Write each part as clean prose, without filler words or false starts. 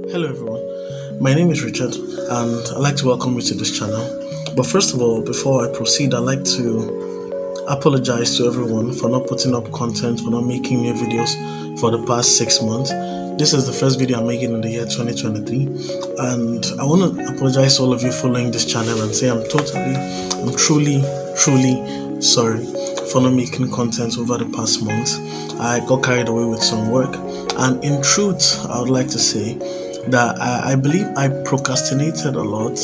Hello everyone, my name is Richard and I'd like to welcome you to this channel. But first of all, before I proceed, I'd like to apologize to everyone for not putting up content, for not making new videos for the past 6 months. This is the first video I'm making in the year 2023 and I want to apologize to all of you following this channel and say I'm truly sorry for not making content over the past month. I got carried away with some work, and in truth I would like to say that I believe I procrastinated a lot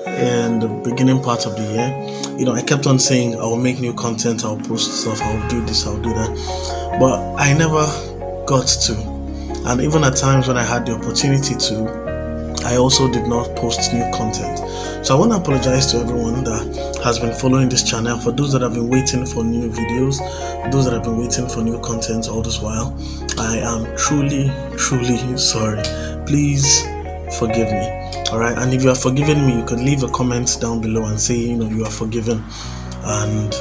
in the beginning part of the year. I kept on saying I will make new content, I'll post stuff, I'll do this, I'll do that, but I never got to. And even at times when I had the opportunity to, I also did not post new content. So I want to apologize to everyone that has been following this channel, for those that have been waiting for new videos, those that have been waiting for new content all this while. I am truly sorry. Please forgive me. Alright, and if you are forgiving me, you can leave a comment down below and say you are forgiven, and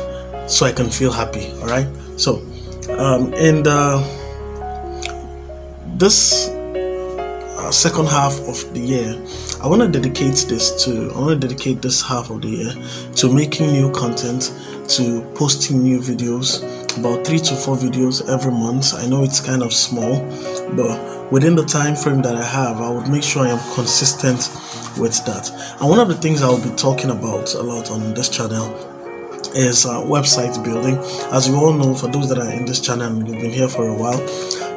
so I can feel happy. Alright, so in this second half of the year, I want to dedicate this half of the year to making new content, to posting new videos, about 3 to 4 videos every month. I know it's kind of small, but within the time frame that I have, I would make sure I am consistent with that. And one of the things I will be talking about a lot on this channel is website building. As you all know, for those that are in this channel and you've been here for a while,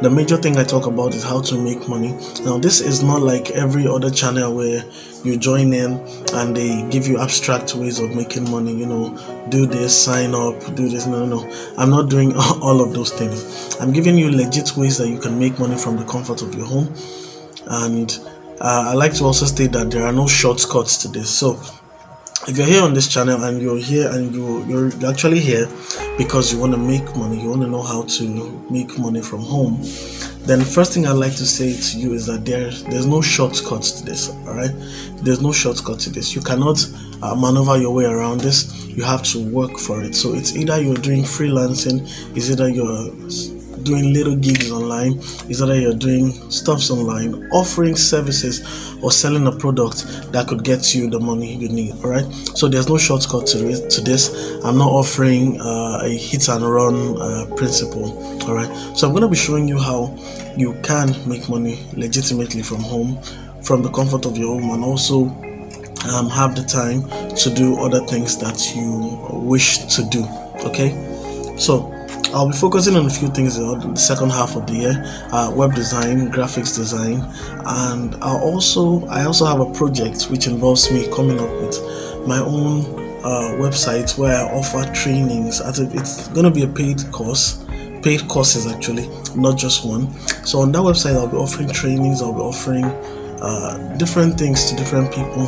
the major thing I talk about is how to make money. Now, this is not like every other channel where you join in and they give you abstract ways of making money, do this, sign up, do this. No, I'm not doing all of those things. I'm giving you legit ways that you can make money from the comfort of your home. And I like to also state that there are no shortcuts to this. So if you're here on this channel and you're here and you're actually here because you want to make money, you want to know how to make money from home, then first thing I'd like to say to you is that there's no shortcuts to this. All right, there's no shortcut to this. You cannot maneuver your way around this. You have to work for it. So it's either you're doing freelancing, it's either you're doing little gigs online, is either you're doing stuffs online, offering services, or selling a product that could get you the money you need. All right, so there's no shortcut to this. I'm not offering a hit and run principle. All right, so I'm going to be showing you how you can make money legitimately from home, from the comfort of your home, and also have the time to do other things that you wish to do. Okay, so I'll be focusing on a few things in the second half of the year: web design, graphics design, and I also have a project which involves me coming up with my own website where I offer trainings. It's going to be a paid courses actually, not just one. So on that website, I'll be offering trainings. I'll be offering different things to different people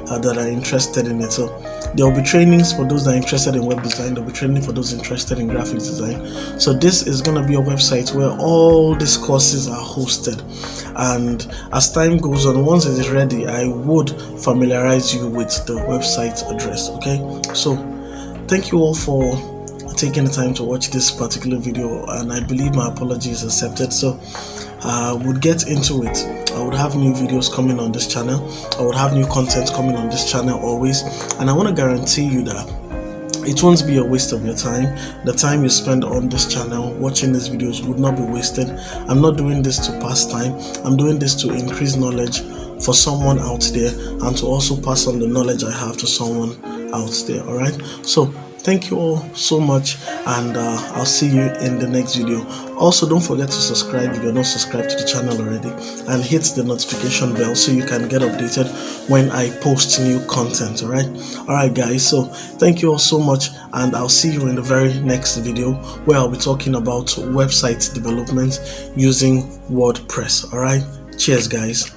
that are interested in it. So there will be trainings for those that are interested in web design. There will be training for those interested in graphics design. So this is going to be a website where all these courses are hosted, and as time goes on, once it is ready, I would familiarize you with the website address. Okay, so thank you all for taking the time to watch this particular video, and I believe my apology is accepted. So I would get into it. I would have new videos coming on this channel. I would have new content coming on this channel always, and I want to guarantee you that it won't be a waste of your time. The time you spend on this channel watching these videos would not be wasted. I'm not doing this to pass time. I'm doing this to increase knowledge for someone out there, and to also pass on the knowledge I have to someone out there. All right, so thank you all so much, and I'll see you in the next video. Also, don't forget to subscribe if you're not subscribed to the channel already, and hit the notification bell so you can get updated when I post new content. Alright guys, so thank you all so much, and I'll see you in the very next video where I'll be talking about website development using WordPress. Alright, cheers guys.